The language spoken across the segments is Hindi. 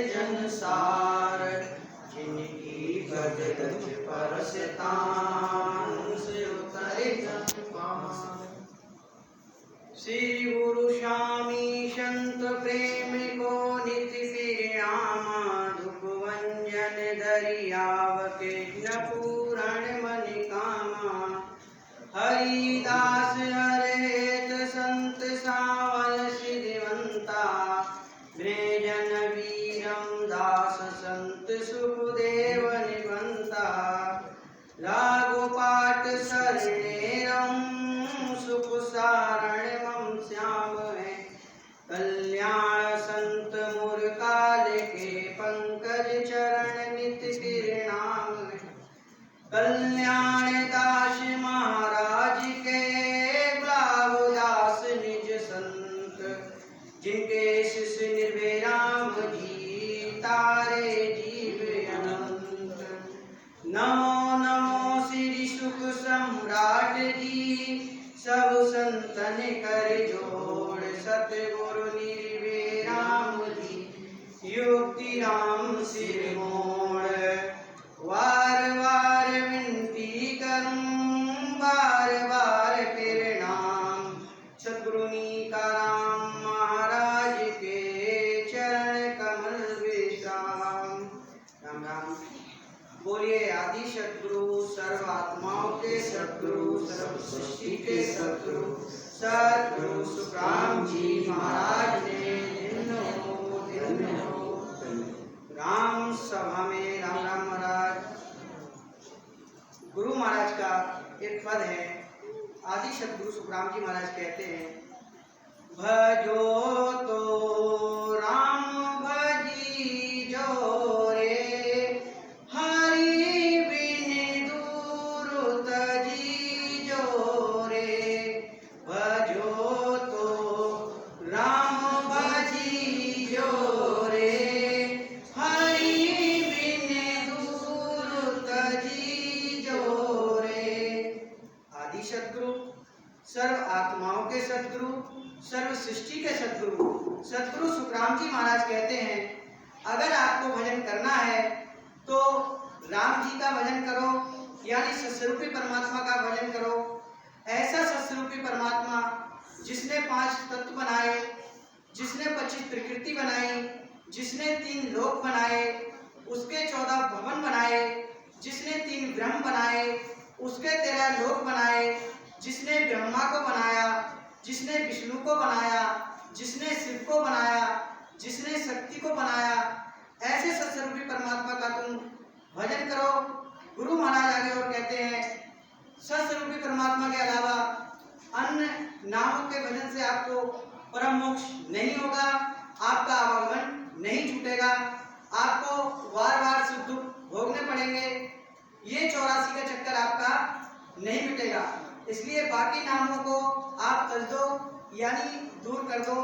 जन सार, जिनकी भगत परसतान से उतरे जन पार। श्री गुरु स्वामी संत प्रेम को नित्य श्रीरामा, दुख भंजन दरियाव कृष्ण पूरण मन कामा। हरिदास हरेत संत सावन सिद्धिवंता, ब्रजन वीरम दास संत सुखदेव निबंता। लागो पाठ शरणेरम सुख सारण मम श्याम है, कल्याण संत मुर काल के पंकज चरण नित्य प्रणाम है। कल्याण दास महाराज के ब्लाव दास निज संत, जिनके शिष्य निर्भय राम जी तारे जीव अनंत। नमो नमो श्री सुख सम्राट जी, सब संतन कर जोड़ सतगुरु निर्भय राम जी, युक्ति राम सिर मोड़। वार वार विनती करूं बार बार प्रणाम, सद्गुरुनी का राम महाराज के चरण कमल विश्राम। राम राम। बोलिए आदि सद्गुरु सर्वात्माओं के सद्गुरु, सर्व सृष्टि के सद्गुरु सद्गुरु सुखराम जी महाराज ने धन्य हो। राम सभा में राम राम महाराज। गुरु महाराज का एक पद है, आदि सद्गुरु सुखराम जी महाराज कहते हैं, भजो तो राम भजी जो रे, हरि बिन दूर तजी जो रे। भजो तो राम भजी जो रे, हरि बिन दूर तजी जो रे। आदि सद्गुरु, सर्व आत्माओं के सद्गुरु, सर्व सृष्टि के सद्गुरु सद्गुरु सुखराम जी महाराज कहते हैं, अगर आपको भजन करना है तो राम जी का भजन करो, यानी सत्स्वरूपी परमात्मा का भजन करो। ऐसा सत्स्वरूपी परमात्मा जिसने 5 तत्व बनाए, जिसने 25 प्रकृति बनाई, जिसने 3 लोक बनाए, उसके 14 भवन बनाए, जिसने 3 ब्रह्म बनाए, उसके 13 लोक बनाए, जिसने ब्रह्मा को बनाया, जिसने विष्णु को बनाया, जिसने शिव को बनाया, जिसने शक्ति को बनाया, ऐसे सत्स्वरूपी परमात्मा का तुम भजन करो। गुरु महाराज आगे और कहते हैं, सत्स्वरूपी परमात्मा के अलावा अन्य नामों के भजन से आपको परम मोक्ष नहीं होगा, आपका आवागमन नहीं छूटेगा, आपको बार बार सुख दुख भोगने पड़ेंगे, ये 84 का चक्कर आपका नहीं मिटेगा। इसलिए बाकी नामों को आप तज दो, यानी दूर कर दो।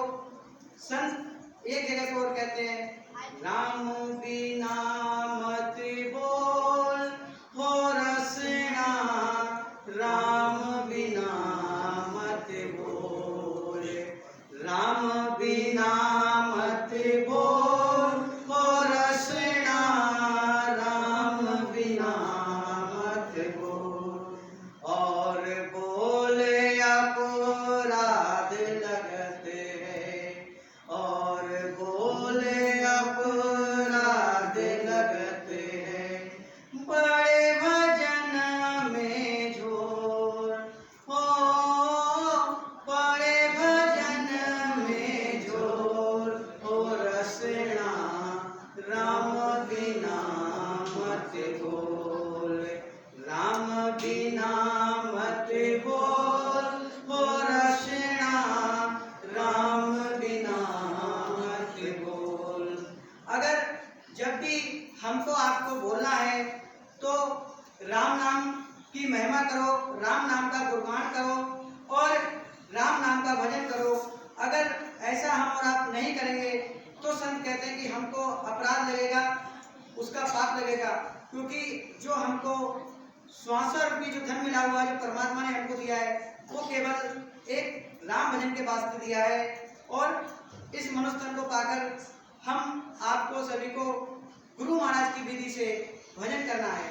संत एक जगह पर और कहते हैं, राम बिना मत बोल हो रसना, राम बिना मत बोल, राम बिना मत बोल हो रसना, राम बिना मत बोल। और बोले अपराध लगते हैं, और बोले अपराध लगते हैं, बड़े भजन में झोर हो, बड़े भजन में झोर हो रसना, राम बिना मत बोल, राम बिना मत बोल हो रसना, राम बिना मत बोल। अगर जब भी हमको आपको बोलना है तो राम नाम की महिमा करो, राम नाम का गुणगान करो और राम नाम का भजन करो। अगर ऐसा हम और आप नहीं करेंगे तो संत कहते हैं कि हमको अपराध लगेगा, उसका पाप लगेगा, क्योंकि जो हमको श्वास रूपी जो धन मिला हुआ है, जो परमात्मा ने हमको दिया है, वो केवल एक राम भजन के वास्ते दिया है। और इस मनुष्य तन को पाकर हम आपको सभी को गुरु महाराज की विधि से भजन करना है।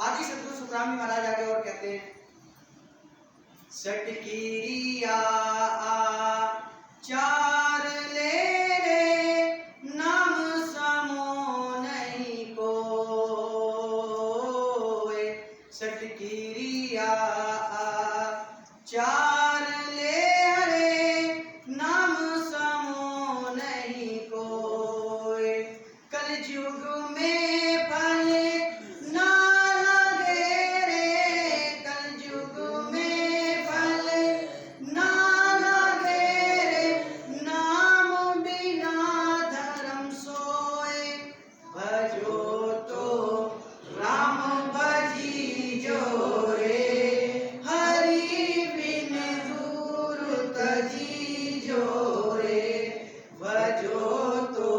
आदि सतगुरु सुखराम जी महाराज आगे और कहते हैं, सटकिरिया चार ले रे नाम समो नहीं कोय, सटकिरिया चार ले रे नाम समो नहीं कोय, कलयुग में फल ना लगे रे, कलयुग में फल ना लगे रे, नाम बिना धर्म सोए, भजो तो राम भजी जो रे, हरि बिन दूर तजी जो रे, भजो तो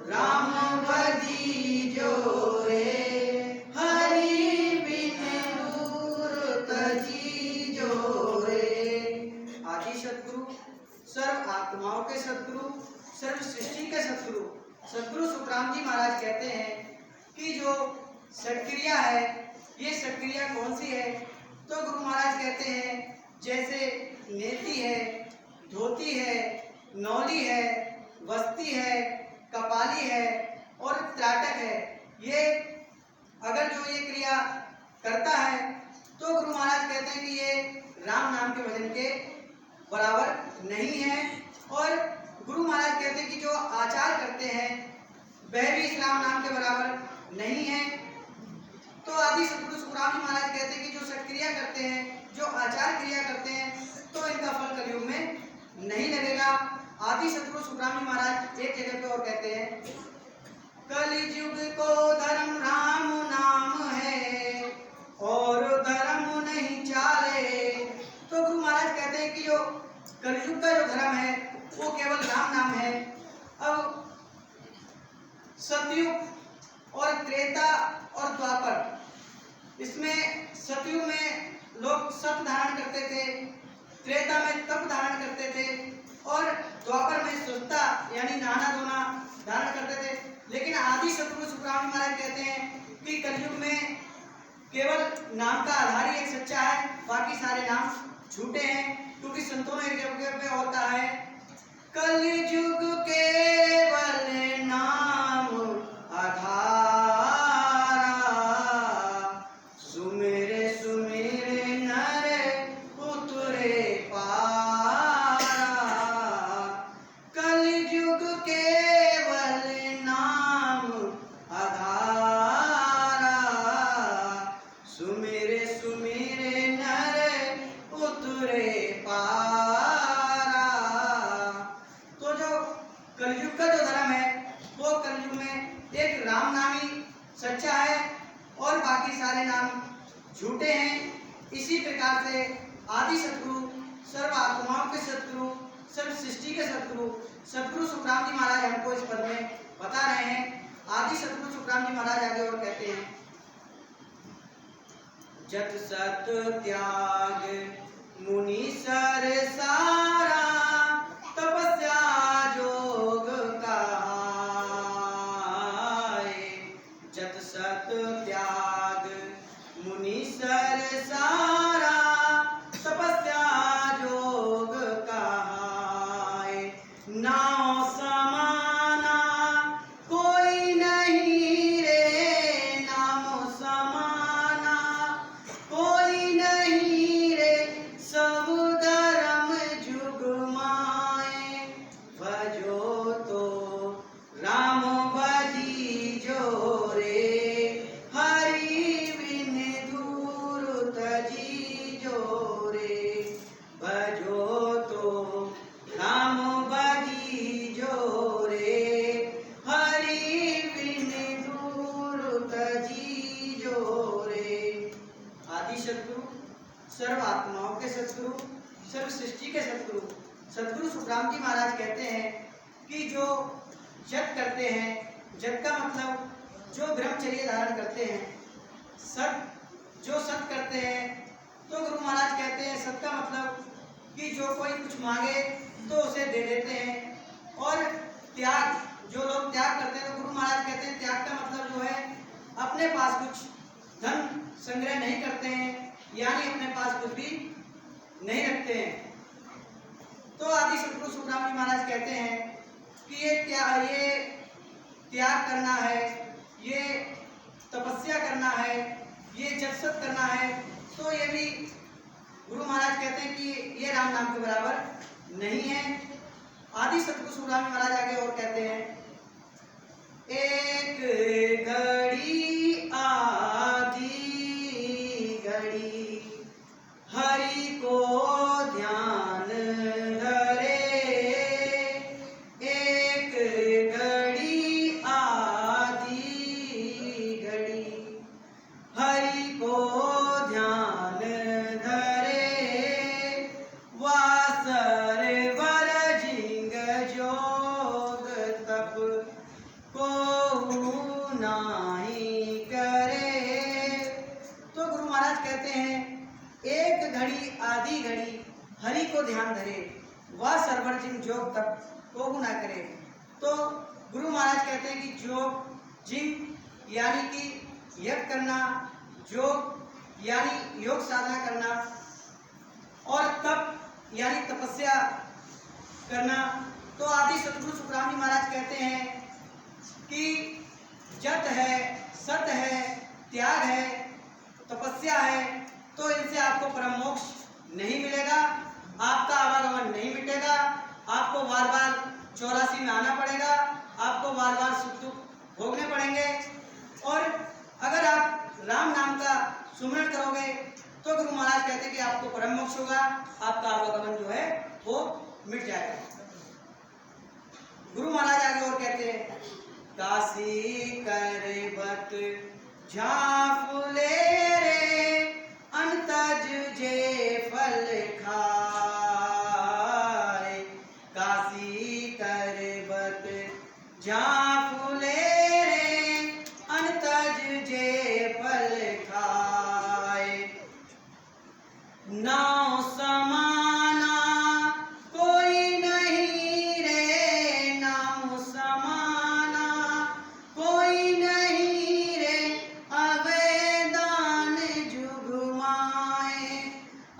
राम भजी जो रे, हरि बिन दूर तजी जो रे। आदि सतगुरु, सर्व आत्माओं के सतगुरु, सर्व सृष्टि के सतगुरु सतगुरु सुखराम जी महाराज कहते हैं कि जो सटक्रिया है, ये सटक्रिया कौन सी है? तो गुरु महाराज कहते हैं जैसे नेति है, धोती है, नौली है, वस्ती है, कपाली है और त्राटक है। ये अगर जो ये क्रिया करता है तो गुरु महाराज कहते हैं कि ये राम नाम के भजन के बराबर नहीं है। और गुरु महाराज कहते हैं कि जो आचार करते हैं वह भी इस राम नाम के बराबर नहीं है। तो आदि सतगुरु सुखराम जी महाराज कहते हैं कि जो सत्क्रिया करते हैं, जो आचार क्रिया करते हैं, तो इनका फल कलयुग में नहीं लगेगा। आदि सतगुरु सुखराम जी महाराज एक जगह पे और कहते हैं, कलयुग को धर्म राम नाम है और धर्म नहीं चाले। तो गुरु महाराज कहते हैं कि जो कलयुग का जो धर्म है वो केवल राम नाम है। अब सतयुग और त्रेता और द्वापर, इसमें सतयुग में लोग सत धारण करते थे, त्रेता में तप धारण करते थे और द्वापर में शुद्धता यानी नहाना धोना धारण करते थे। लेकिन आदि सतगुरु सुखराम महाराज कहते हैं कि कलयुग में केवल नाम का आधार ही एक सच्चा है, बाकी सारे नाम झूठे हैं। क्योंकि संतों ने एक जगह पे और कहा है, कलयुग केवल नाम आधारा, सुमेरे सुमेरे नर उतरे पारा। कलयुग केवल नाम आधारा, सुमेरे सुमेरे नर उतरे पारा। तो जो कलयुग का जो धर्म है वो कलयुग में एक राम नाम ही सच्चा है और बाकी सारे नाम झूठे हैं। इसी प्रकार से आदि सतगुरु, सर्व आत्माओं के सतगुरु, सर्व सृष्टि के सतगुरु सतगुरु सुखराम जी महाराज हमको इस पद में बता रहे हैं। आदि सतगुरु सुखराम जी महाराज आगे और कहते हैं, जत सत त्याग मुनि सर सारा, तपस्या जोग कहाए। जत सत त्याग मुनि सर सारा, तपस्या जोग कहाए। नाव समाना कोई नहीं रे, नाम समाना कोई नहीं रे, सब धर्म जुग माए। भजो तो राम भजी जो रे, हरि बिन दूर तजी जो रे। भजो तो राम भजी जो रे, हरि बिन दूर तजी जो रे। आदि सतगुरु, सर्व आत्माओं के सतगुरु, सर्व सृष्टि के सतगुरु सतगुरु सुखराम जी महाराज कहते हैं कि जो जप करते हैं, जप का मतलब जो ब्रह्मचर्य धारण करते हैं, सत जो सत करते हैं, तो गुरु महाराज कहते हैं सत का मतलब कि जो कोई कुछ मांगे तो उसे दे देते हैं। और त्याग जो लोग त्याग करते हैं, तो गुरु महाराज कहते हैं त्याग का मतलब जो है अपने पास कुछ धन संग्रह नहीं करते हैं, यानी अपने पास कुछ भी नहीं रखते हैं। तो आदि सतगुरु सुखराम जी महाराज कहते हैं कि ये त्याग करना है, ये तपस्या करना है, ये जपसत करना है, तो ये भी गुरु महाराज कहते हैं कि ये राम नाम के बराबर नहीं है। आदि सतगुरु सुखराम जी महाराज आगे और कहते हैं, एक घड़ी आधी घड़ी हरि को ध्यान धरे, एक घड़ी आधी घड़ी हरि को ध्यान धरे, वासर वर जिंग जोग तप को नाही करे। तो गुरु महाराज कहते हैं एक घड़ी आधी घड़ी हरि को ध्यान धरे, वह सरवर जिंग जोग तप को ना करे। तो गुरु महाराज कहते हैं कि जोग जिंग यानी कि यज्ञ करना, योग यानी योग साधना करना, और तप यानी तपस्या करना। तो आदि सतगुरु सुखराम जी महाराज कहते हैं कि जत है, सत है, त्याग है, तपस्या है, तो इनसे आपको परम मोक्ष नहीं मिलेगा, आपका आवागमन नहीं मिटेगा, आपको बार बार 84 में आना पड़ेगा, आपको बार बार सुख दुख भोगने पड़ेंगे। और अगर आप राम नाम का सुमिरन करोगे तो गुरु महाराज कहते हैं कि आपको परम मोक्ष होगा, आपका आवागमन जो है वो मिट जाएगा। गुरु महाराज आगे और कहते हैं, काशी करबत झाफुले रे अंतज जे फल खाए, काशी करबत झाफुले रे अंतज जे फल खाए, नाव समाना कोई नहीं रे, नाव समाना कोई नहीं रे, अवेदान जुगमाए,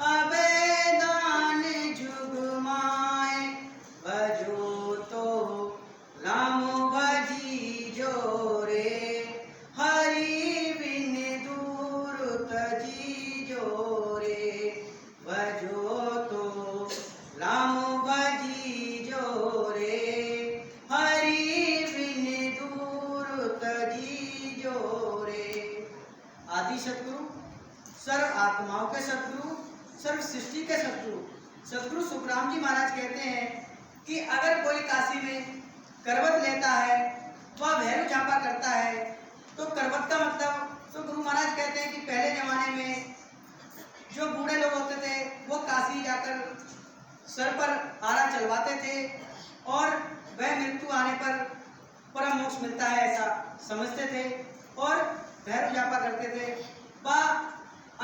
अवेदान जुगमाए, भजो तो राम भजी जो रे, हरि बिन दूर तजी जो रे, भजो तो राम भजी जो रे, हरि बिन दूर तजी जो रे। आदि सतगुरु सर्व आत्माओं के सतगुरु, सर्व सृष्टि के सतगुरु सतगुरु सुखराम जी महाराज कहते हैं कि अगर कोई काशी में करवत लेता है, वह भैरव झापा करता है, तो करवत का मतलब, तो गुरु महाराज कहते हैं कि पहले जमाने में जो बूढ़े लोग होते थे वो काशी जाकर सर पर आरा चलवाते थे और वह मृत्यु आने पर परम मोक्ष मिलता है ऐसा समझते थे और भैरव जापा करते थे। वह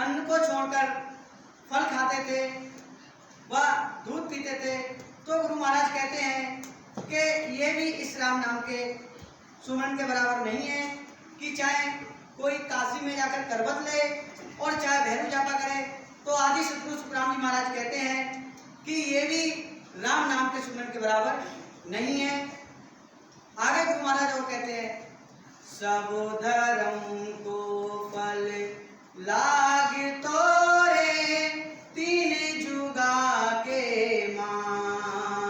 अन्न को छोड़कर फल खाते थे, वह दूध पीते थे। तो गुरु महाराज कहते हैं कि ये भी इस राम नाम के सुमन के बराबर नहीं है कि चाहे कोई काशी में जाकर करवत ले और चाहे भैरव जापा करे। तो आदि सतगुरु सुखराम जी महाराज कहते हैं कि ये भी राम नाम के सुमन के बराबर नहीं है। आगे गुरु महाराज वो कहते हैं, सब धर्म को फल लाग तोरे, तीन जुगा के माए,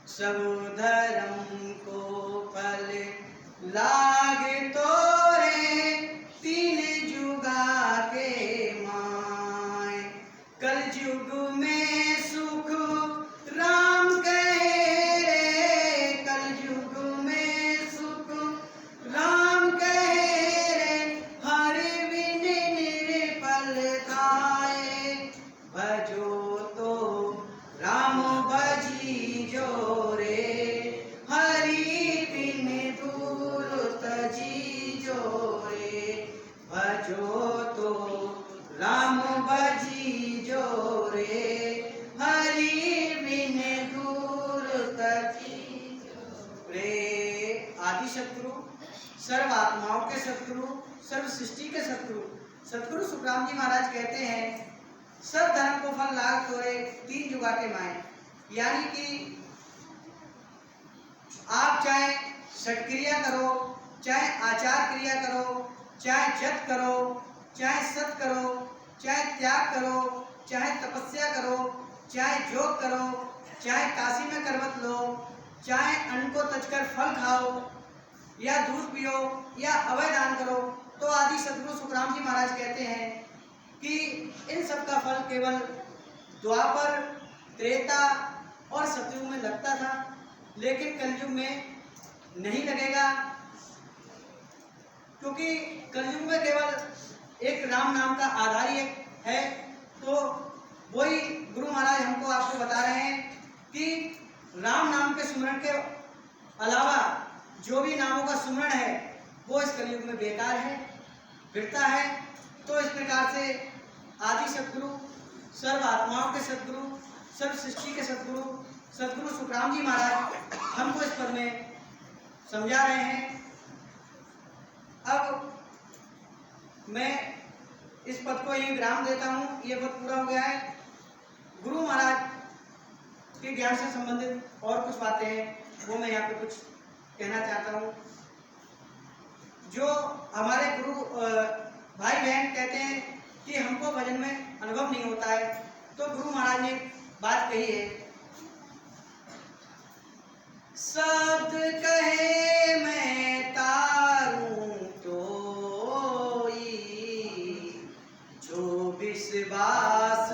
सब धर्म को फल लाग तोरे, तीन जुगा के माए, कल युग में सुख राम कहे रे, कल युग में सुख राम कहे रे, हरि बिन शत्रु, सर्व आत्माओं के शत्रु, सर्व सृष्टि के शत्रु। सतगुरु सुखराम जी महाराज कहते हैं, सब धर्म को फल लाग तोरे, तीन जुगा के माए। यानी कि आप चाहे षट क्रिया करो, चाहे आचार क्रिया करो, चाहे जप करो, चाहे सत करो, चाहे त्याग करो, चाहे तपस्या करो, चाहे योग करो, चाहे काशी में करवट लो, चाहे अन्न को तजकर फल खाओ, या दूध पियो, या अवय दान करो, तो आदि सतगुरु सुखराम जी महाराज कहते हैं कि इन सब का फल केवल द्वापर, त्रेता और सतयुग में लगता था, लेकिन कलयुग में नहीं लगेगा, क्योंकि कलयुग में केवल एक राम नाम का आधार ही है। तो वही गुरु महाराज हमको आपको बता रहे हैं कि राम नाम के सुमरण के अलावा जो भी नामों का सुमरण है वो इस कलयुग में बेकार है, व्यर्थ है। तो इस प्रकार से आदि सतगुरु, सर्व आत्माओं के सतगुरु, सर्व सृष्टि के सतगुरु, सतगुरु सुखराम जी महाराज हमको इस पद में समझा रहे हैं। अब मैं इस पद को यही विराम देता हूँ, ये पद पूरा हो गया है। गुरु महाराज के ज्ञान से संबंधित और कुछ बातें हैं वो मैं यहाँ पे कुछ कहना चाहता हूँ। जो हमारे गुरु भाई बहन कहते हैं कि हमको भजन में अनुभव नहीं होता है, तो गुरु महाराज ने बात कही है, शब्द कहे मैं तारूं तोई, जो विश्वास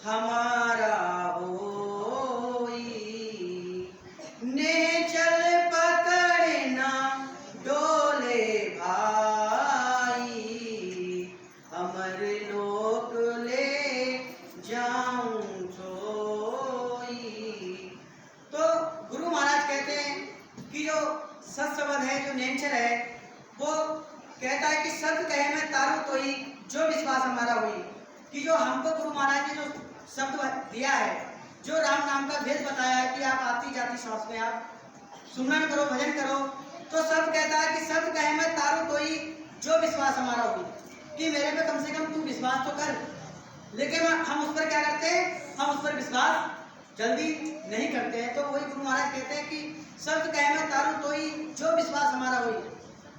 हमारा होई, ने चल पकड़ना डोले भाई, अमर लोक ले जाऊं सोई। तो गुरु महाराज कहते हैं कि जो सत्संबंध है, जो नेचर है, वो कहता है कि शब्द कहे मैं तारू तोई, जो विश्वास हमारा हुई। कि जो हमको गुरु महाराज ने जो शब्द दिया है, जो राम नाम का भेद बताया है कि आप आती जाती सांस में आप सुमरन करो, भजन करो, तो सब कहता है कि शब्द कहे मैं तारू तोई, जो विश्वास हमारा हुई, कि मेरे पे कम से कम तू विश्वास तो कर। लेकिन हम उस पर क्या करते हैं, हम उस पर विश्वास जल्दी नहीं करते हैं। तो वही गुरु महाराज कहते हैं कि शब्द कहे मैं तारू तोई, जो विश्वास हमारा हुई,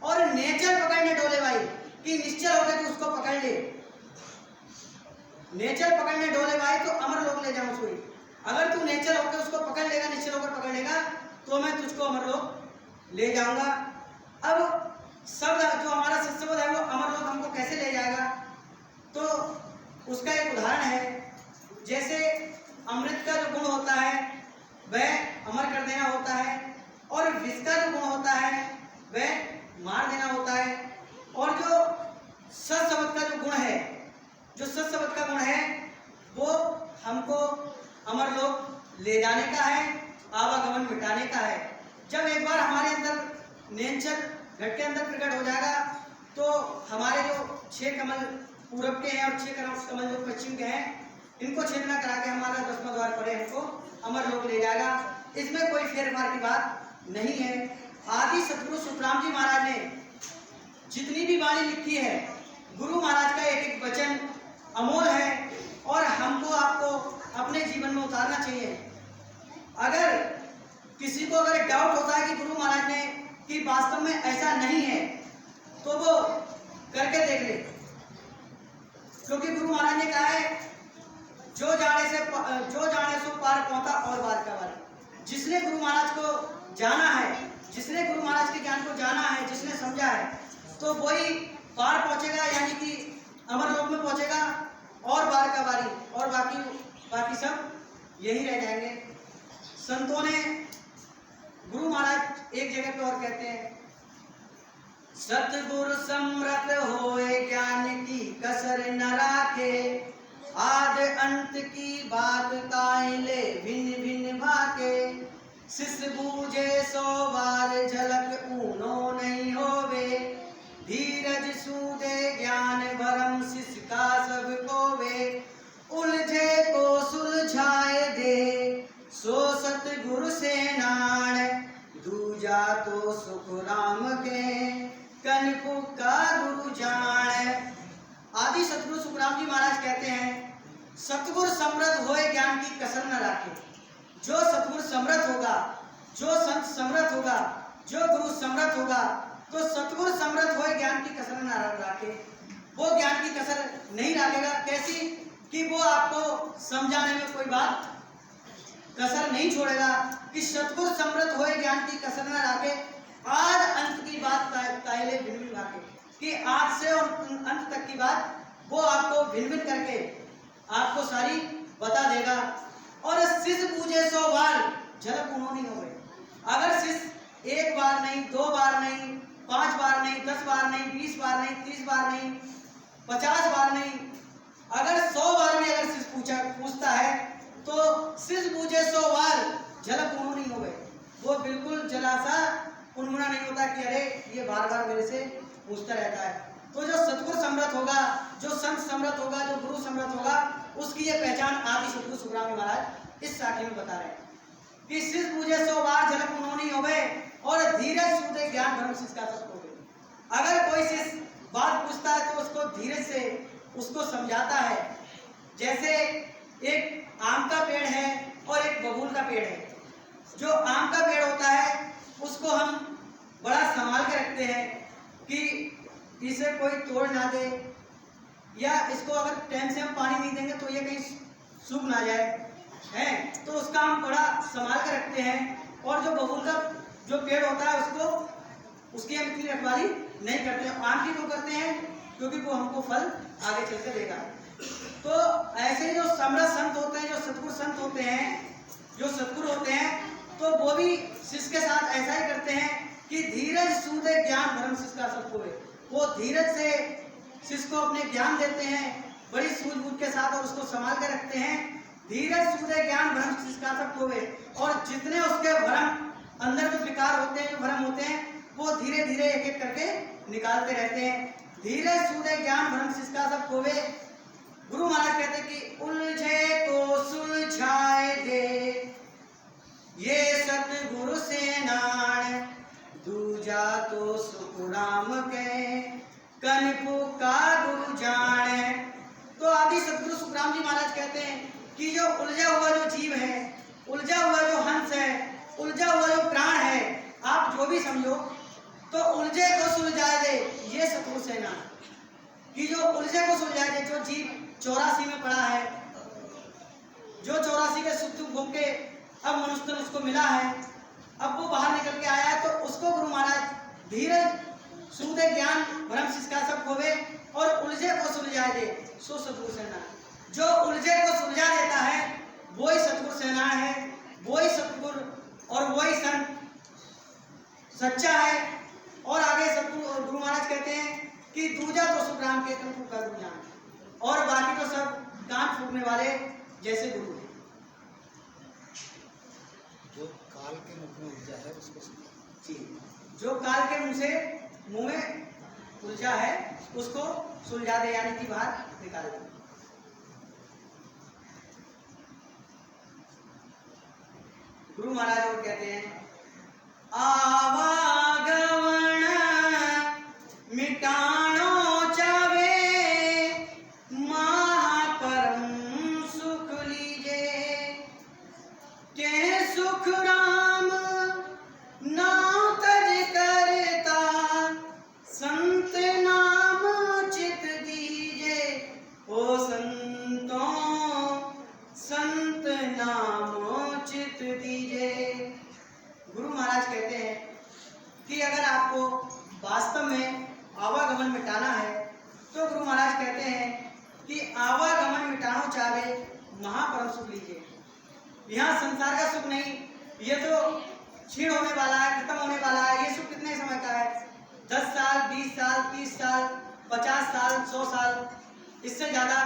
और नेचर पकड़ने डोले भाई, कि निश्चल हो गए तो उसको पकड़ ले, नेचर पकड़ने डोले भाई तो अमर लोक ले जाऊं सोई। अगर तू नेचर होकर उसको पकड़ लेगा, निश्चल होकर पकड़ लेगा, तो मैं तुझको अमर लोक ले जाऊंगा। अब शब्द जो हमारा सत्संग है वो अमर लोक हमको कैसे ले जाएगा, तो उसका एक उदाहरण है। जैसे अमृत का जो गुण होता है वह अमर कर देना होता है, और विष का जो गुण होता है वह मार देना होता है, और जो सत्संग का जो गुण है, जो सत्संग का गुण है वो हमको अमर लोक ले जाने का है, आवागमन मिटाने का है। जब एक बार हमारे अंदर नेचर घट के अंदर प्रकट हो जाएगा, तो हमारे जो 6 कमल पूरब के हैं और 6 कमल जो पश्चिम के हैं, इनको छेदना करा के हमारा 10वां द्वार पड़े हमको अमर लोक ले जाएगा। इसमें कोई फेरफार की बात नहीं है। आदि सतगुरु सुखराम जी महाराज ने जितनी भी वाणी लिखी है, गुरु महाराज का एक एक वचन अमोल है, और हमको आपको अपने जीवन में उतारना चाहिए। अगर किसी को अगर डाउट होता है कि गुरु महाराज ने कि वास्तव में ऐसा नहीं है, तो वो करके देख ले, क्योंकि गुरु महाराज ने कहा है जो जाने सो पार पहुंचा और बार का बार। जिसने गुरु महाराज को जाना है, जिसने गुरु महाराज के ज्ञान को जाना है, जिसने समझा है, तो वही पार पहुंचेगा, यानी कि अमर लोक में पहुंचेगा, और बार का बारी, और बाकी सब यही रह जाएंगे। संतों ने, गुरु महाराज एक जगह पे और कहते हैं, सतगुरु समृत होए ज्ञान की कसर न राखे, आद अंत की बात ताई ले भिन्न भिन्न भाके, शिष्य बूझे 100 बार झलक ऊनो नहीं होवे, धीरज सूदे ज्ञान भरम शिष्य का सब कोवे, उलझे को सुलझाए दे सो सतगुरु से नाण, दूजा दूजा तो सुख राम के, कन पुका गुरु जान। आदि सतगुरु सुखराम जी महाराज कहते हैं, सतगुरु समृद्ध होए ज्ञान की कसर न राखे। जो सतगुरु समृद्ध होगा, जो संत समृद्ध होगा, जो गुरु समृद्ध होगा, तो सतगुरु समृद्ध होए ज्ञान की कसर न राखे। वो ज्ञान की कसर नहीं रखेगा। कैसी? कि वो आपको समझाने में कोई बात कसर नहीं छोड़ेगा। कि सतगुरु समृद्ध होए ज्ञान की कसर न राखे, आज अंत की बात ताइले भिन्न भिन्न राखे। कि आज से और अंत तक की बात वो आपको भिन्न भिन्न करके आपको सारी बता देगा। और शिष्य पूजे 100 बार झलक उन्होंने हो गए। अगर शिष्य एक बार नहीं, 2 बार नहीं, 5 बार नहीं, 10 बार नहीं, 20 बार नहीं, 30 बार नहीं, 50 बार नहीं, अगर 100 बार भी अगर शिष्य पूछता है तो शिष्य पूजे 100 बार झलक उन्होंने हो गए। वो बिल्कुल जला सा उन्मुना नहीं होता कि अरे ये बार बार मेरे से पूछता रहता है। तो जो सतगुरु समृद्ध होगा, जो संत समृद्ध होगा, जो गुरु समृद्ध होगा, उसकी ये पहचान आदि सतगुरु सुखराम जी महाराज इस साखी में बता रहे हैं कि शिष्य पूजे 100 बार झलक उन्होंने होवे, और धीरज सूते ज्ञान धर्म शिष्य का सब होवे। अगर कोई शिष्य बात पूछता है तो उसको धीरज से उसको समझाता है। जैसे एक आम का पेड़ है और एक बबूल का पेड़ है। जो आम का पेड़ होता है उसको हम बड़ा संभाल के रखते हैं कि इसे कोई तोड़ ना दे, या इसको अगर टाइम से हम पानी नहीं देंगे तो ये कहीं सूख ना जाए, है तो उसका हम बड़ा संभाल के रखते हैं। और जो बबूल का जो पेड़ होता है उसको उसकी हम इतनी रखवाली नहीं करते हैं। आम की क्यों करते हैं? क्योंकि वो हमको फल आगे चलकर देगा। तो ऐसे जो समृद्ध संत होते हैं, जो सतगुरु संत होते हैं, जो सतगुरु होते हैं, तो वो भी शिष्य के साथ ऐसा ही करते हैं कि धीरज सूदे ज्ञान धर्म शिष्य का सब होवे। वो धीरज से शिष्य को अपने ज्ञान देते हैं, बड़ी सूझबूझ के साथ, और उसको संभाल के रखते हैं। धीरज सूदे ज्ञान भ्रम शिष्य का सब होवे। और जितने उसके भ्रम अंदर जो विकार होते हैं, जो भ्रम होते हैं, वो धीरे धीरे एक एक करके निकालते रहते हैं। धीरज सूदे ज्ञान भ्रम शिष्य का सब होवे। गुरु महाराज कहते हैं कि उलझे को सुलझाए दे ये सतगुरु सेनान, दूजा तो सुख राम के, कन पुका गुरु जाने। तो आदि सतगुरु सुखराम जी महाराज कहते हैं कि जो उलझा हुआ जो जीव है, उलझा हुआ जो हंस है, उलझा हुआ जो प्राण है, आप जो भी समझो, तो उलझे को सुलझा दे ये सतगुरु सेना। कि जो उलझे को सुलझा दे, जो जीव 84 में पड़ा है, जो 84 के सुख दुख भोग के अब मनुष्य उसको मिला है, अब वो बाहर निकल के आया है, तो उसको गुरु महाराज धीरज सूदे ज्ञान भ्रम शिष्य का सब होवे और उलझे को सुलझा दे सो सतगुरु सेना। जो उलझे को सुलझा देता है वही सतगुरु सेना है, वही सतगुरु और वही संत सच्चा है। और आगे सतगुरु गुरु महाराज कहते हैं कि दूजा तो सुखराम के कन पुका गुरु जान, और बाकी तो सब कान फूकने वाले जैसे गुरु हैं। जो काल के मुख में उलझा है उसको जी, जो काल के मुंह में उलझा है उसको सुलझा दे, यानी कि बाहर निकाल दे। गुरु महाराज और कहते हैं आवागमन मिटानो चावे, महापरम सुख लीजे, के सुख राम नाम तज करता, संत नाम चित दीजे, ओ संतों संत नाम चित दीजे। गुरु महाराज कहते हैं कि अगर आपको वास्तव में आवागमन मिटाना है तो गुरु महाराज कहते हैं कि आवागमन मिटानो चाहे महापरम सुख लीजिए। यहाँ संसार का सुख नहीं, ये तो क्षीण होने वाला है, खत्म होने वाला है। ये सुख कितने समय का है? 10 साल, 20 साल, 30 साल, 50 साल, 100 साल, इससे ज्यादा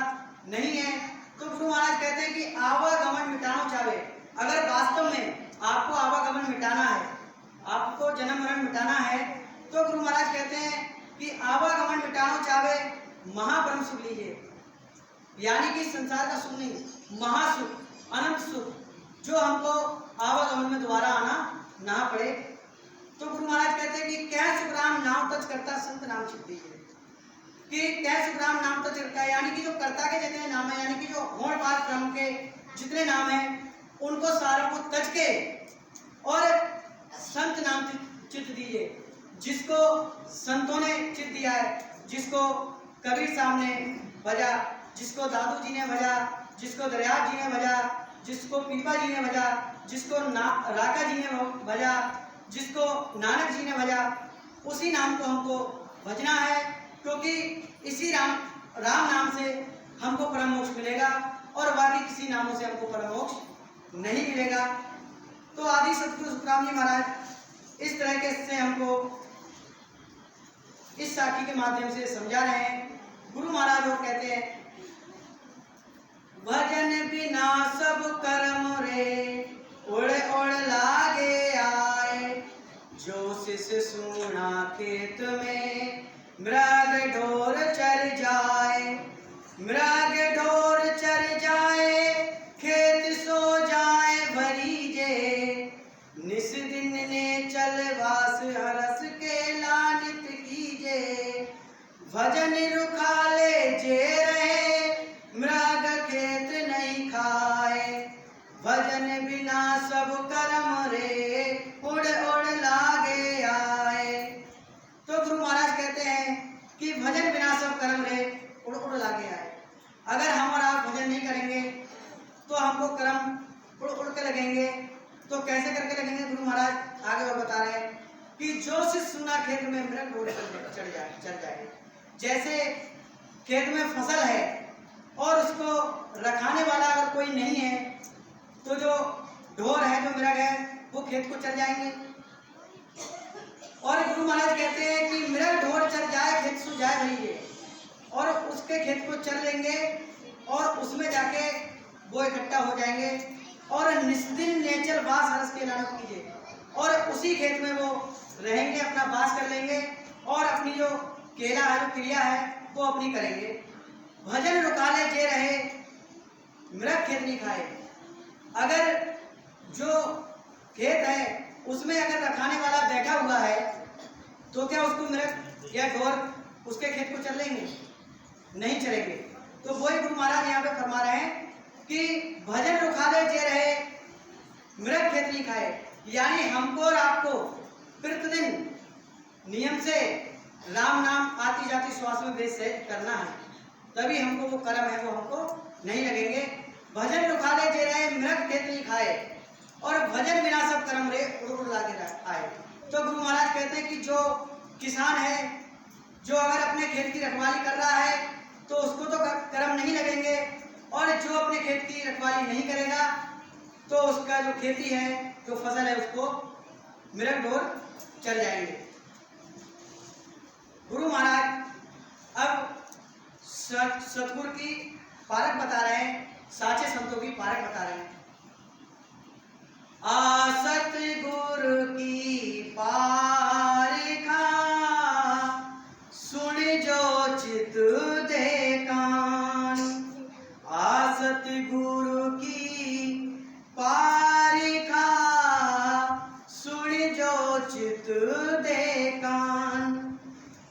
नहीं है। तो गुरु महाराज कहते हैं कि आवागमन मिटानो चाहे, अगर वास्तव में आपको आवागमन मिटाना है, आपको जन्म मरण मिटाना है, तो गुरु महाराज कहते हैं कि आवागमन मिटानो चाहे महापरम सुख लीजिए। यानी कि संसार का सुख नहीं, महासुख, अनंत सुख, जो हमको आवागमन में दोबारा आना ना पड़े। तो गुरु महाराज कहते हैं कि क्या सुखराम नाम तज करता संत नाम छिप दीजिए, कि क्या सुखराम नाम तज करता है, यानी कि जो कर्ता के जितने नाम है, यानी कि जो होड़ पार ब्रह्म के जितने नाम हैं उनको सारों को तज के और संत नाम चित दीजिए, जिसको संतों ने चित दिया है, जिसको कबीर साहब ने भजा, जिसको दादू जी ने भजा, जिसको दरियाब जी ने भजा, जिसको पीपा जी ने भजा, जिसको राका जी ने भजा, जिसको नानक जी ने भजा, उसी नाम को हमको भजना है, क्योंकि इसी राम नाम से हमको परम मोक्ष मिलेगा और बाकी किसी नामों से हमको परम मोक्ष नहीं मिलेगा। तो आदि सतगुरु सुखराम जी महाराज इस तरीके से हमको इस साखी के माध्यम से समझा रहे हैं। गुरु महाराज वो कहते हैं, भजन बिना सब कर्म रे उड़ उड़ लागे आए, जो शिष सुना खेत में मृग ढोर चर जाए, मृग ढोर चर जाए खेत सो जाए भरीजे, निस दिन ने चल वास हरस के लानित कीजे, भजन रुखाले जे रहे मृग खेत नहीं खाए, भजन बिना सब कर्म रे उड़ उड़ लागे आए। तो गुरु महाराज कहते हैं कि भजन बिना सब कर्म रे उड़ उड़ लागे आए। अगर हम और आप भजन नहीं करेंगे तो हमको कर्म उड़ उड़ के लगेंगे। तो कैसे करके लगेंगे? गुरु महाराज आगे और बता रहे हैं कि जो शिष सुना खेत में मृग ढोर चढ़ जाए। जैसे खेत में फसल है और उसको रखाने वाला अगर कोई नहीं है तो जो ढोर है, जो मृग है, वो खेत को चढ़ जाएंगे। और गुरु महाराज कहते हैं कि मृग ढोर चढ़ जाए खेत सो जाए भरीजे, और उसके खेत को चढ़ लेंगे और उसमें जाके वो इकट्ठा हो जाएंगे और निस्दिन नेचर बास हरस के लानत कीजिए, और उसी खेत में वो रहेंगे, अपना बास कर लेंगे और अपनी जो केला है, जो क्रिया है, वो अपनी करेंगे। भजन रुकाले जे रहे मृग खेत नहीं खाए। अगर जो खेत है उसमें अगर रखाने वाला बैठा हुआ है तो क्या उसको मृग या ढोर उसके खेत को चल लेंगे? नहीं चलेंगे। तो वही गुरु महाराज यहाँ पे फरमा रहे हैं कि भजन रुखाले जे रहे मृग खेत नहीं खाए, यानी हमको और आपको प्रतिदिन नियम से राम नाम आती जाती श्वास में वेद से करना है, तभी हमको वो कर्म है वो हमको नहीं लगेंगे। भजन रुखाले जे रहे मृग खेत नहीं खाए, और भजन बिना सब कर्म रे उड़ उड़ लागे आए। तो गुरु महाराज कहते हैं कि जो किसान है, जो अगर अपने खेत की रखवाली कर रहा है तो उसको तो कर्म नहीं लगेंगे, और जो अपने खेत की रखवाली नहीं करेगा तो उसका जो खेती है, जो फसल है, उसको मृग ढोर चल जाएंगे। गुरु महाराज अब सतगुरु की पारख बता रहे हैं, साचे संतों की पारख बता रहे हैं। सतगुरु की पारखा सुन जो चित दे कान, सतगुरु की पारखा सुन जो चित दे कान,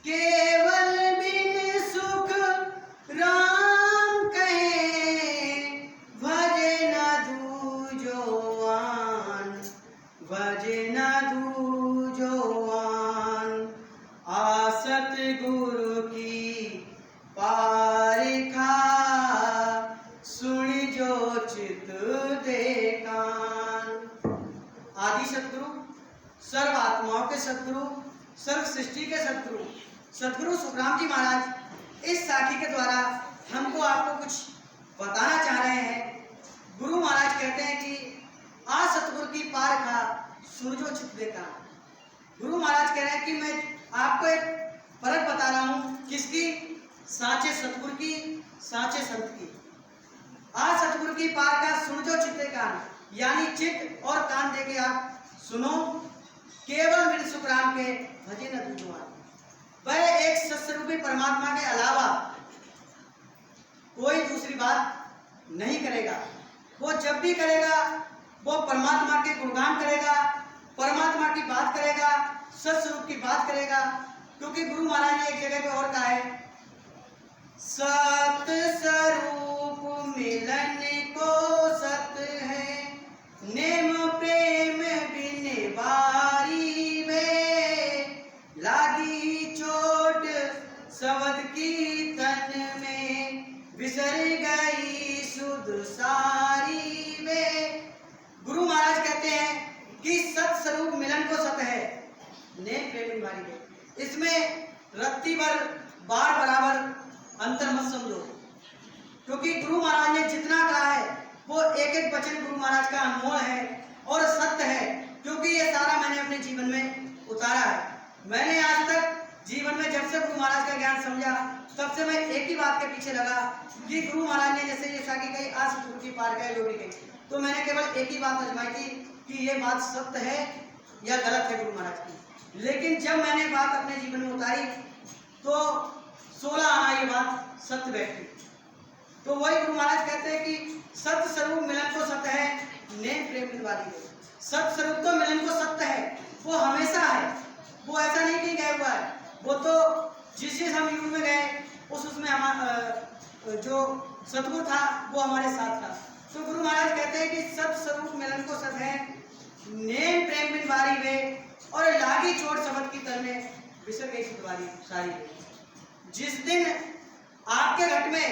केवल बिन सुख राम कहे भजे न दूजो आन, भजे न दूजो आन। सतगुरु की पारखा सुन जो चित दे कान। आदि सतगुरु, सर्व आत्माओं के सतगुरु, सर्व सृष्टि के सतगुरु सतगुरु सुखराम जी महाराज इस साखी के द्वारा हमको आपको कुछ बताना चाह रहे हैं। गुरु महाराज कहते हैं कि सतगुरु की पारखा सूरजो चित दे कान। गुरु महाराज कह रहे हैं कि मैं आपको एक फर्क बता रहा हूँ, किसकी? साचे सतगुरु की, साचे संत की। सतगुरु की पारखा सूरजो चित दे कान, यानी चित्त और कान दे के आप सुनो। केवल बिन सुखराम के भजे न दूजो आन। वह एक सत्स्वरूपी परमात्मा के अलावा कोई दूसरी बात नहीं करेगा। वो जब भी करेगा वो परमात्मा के गुणगान करेगा, परमात्मा की बात करेगा, सत्स्वरूप की बात करेगा। क्योंकि गुरु महाराज ने एक जगह पे और कहा है, सत स्वरूप मिलन को सत है, नेम प्रेम बिन बारी में, लागी चोट शब्द की तन में, बिसर गई सुध सारी में। गुरु महाराज कहते हैं कि सत स्वरूप मिलन को सत है, नेम प्रेम बिन बारी में। इसमें रत्ती भर बार बराबर अंतर मत समझो, क्योंकि गुरु महाराज ने जितना कहा है वो एक एक वचन गुरु महाराज का अनमोल है और सत्य है। क्योंकि ये सारा मैंने अपने जीवन में उतारा है। मैंने आज तक जीवन में जब से गुरु महाराज का ज्ञान समझा, तब से मैं एक ही बात के पीछे लगा कि गुरु महाराज ने जैसे ये साकी कही, आज गुरु की पार गए जो भी कही, तो मैंने केवल एक ही बात आजमाई थी कि ये बात सत्य है या गलत है गुरु महाराज की। लेकिन जब मैंने बात अपने जीवन में उतारी तो 16 आना ये बात सत्य बैठी। तो वही गुरु महाराज कहते हैं कि सत्य स्वरूप मिलन को सत्य है, नेम प्रेम बिन बारी है। सत्य स्वरूप तो मिलन को सत्य है, वो हमेशा है, वो ऐसा नहीं कि गया हुआ है। वो तो जिस हम युग में गए उसमें हमारा जो सतगुरु था वो हमारे साथ था। तो गुरु महाराज कहते हैं कि सत्य स्वरूप मिलन को सत्य है, नेम प्रेम बिन बारी में, और लागी चोट शब्द की तरह में, बिसर गई सुध सारी। जिस दिन आपके घट में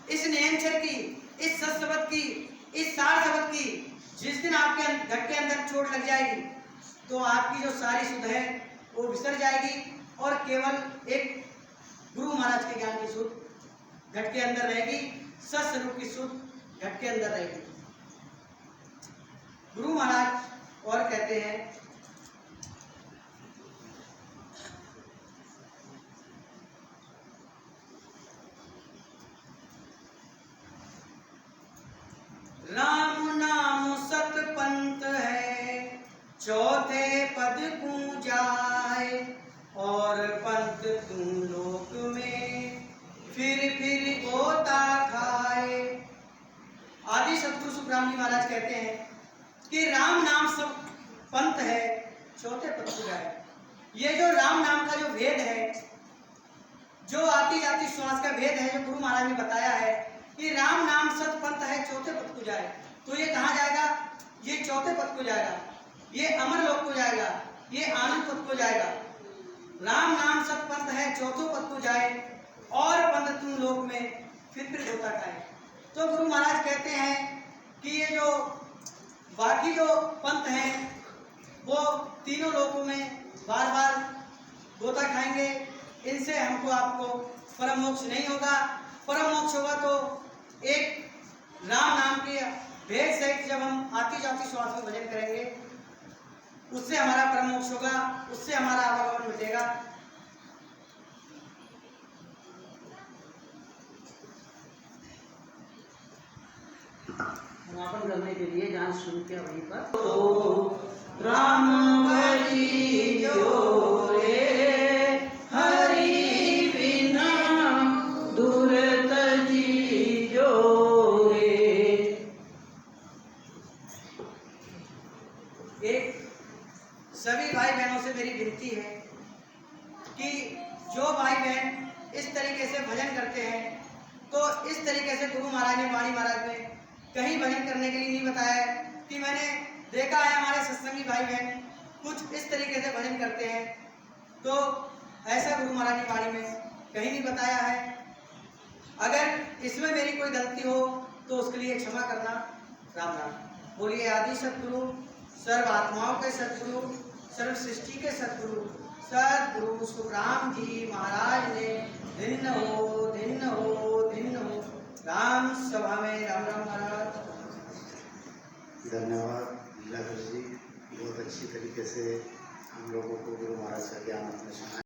इस नियंचर की, इस सत शब्द की, इस सार शब्द की, जिस दिन आपके घट के अंदर चोट लग जाएगी तो आपकी जो सारी सुध है वो बिसर जाएगी और केवल एक गुरु महाराज के ज्ञान की सुध घट के अंदर रहेगी, सत स्वरूप की सुध घट के अंदर रहेगी। गुरु महाराज और कहते हैं, राम नाम सत पंथ है, चौथे पद को जाए, और पंथ तू लोक में फिर गोता खाए। आदि सतगुरु सुखराम जी महाराज कहते हैं कि राम नाम सब पंथ है, चौथे पद को जाए। ये जो राम नाम का जो भेद है, जो आती जाती श्वास का भेद है, जो गुरु महाराज ने बताया है कि राम नाम सत पंथ है, चौथे पद को जाए, तो ये कहाँ जाएगा? ये चौथे पद को जाएगा, ये अमर लोक को जाएगा, ये आनंद पद को जाएगा। राम नाम सत पंथ है, चौथों पद को जाए, और पंथ तुम लोक में फिर होता खाए। तो गुरु महाराज कहते हैं कि ये जो बाकी जो पंथ हैं वो तीनों लोकों में बार बार गोता खाएंगे, इनसे हमको आपको परम मोक्ष नहीं होगा। परम मोक्ष होगा तो एक राम नाम के भेद सहित जब हम आती जाती श्वास में भजन करेंगे, उससे हमारा परम मोक्ष होगा, उससे हमारा आवागमन मिटेगा। समापन करने के लिए जहाँ सुन के वहीं पर तो राम भजी जो रे हरि बिना दूर तजी जो रे। एक सभी भाई बहनों से मेरी विनती है कि जो भाई बहन इस तरीके से भजन करते हैं, तो इस तरीके से गुरु महाराज ने, वाणी महाराज ने कहीं भजन करने के लिए नहीं बताया है कि मैंने देखा है हमारे सत्संगी भाई बहन कुछ इस तरीके से भजन करते हैं, तो ऐसा गुरु महाराज ने वाणी में कहीं नहीं बताया है। अगर इसमें मेरी कोई गलती हो तो उसके लिए क्षमा करना। राम राम। बोलिए आदि सतगुरु, सर्व आत्माओं के सतगुरु, सर्व सृष्टि के सतगुरु सतगुरु सुखराम जी महाराज ने धिन्न हो, धिन्न हो, धिन्न हो। राम सभा में राम राम महाराज। धन्यवाद लीलाधर जी, बहुत अच्छी तरीके से हम लोगों को गुरु महाराज का ज्ञान आपने सुनाया।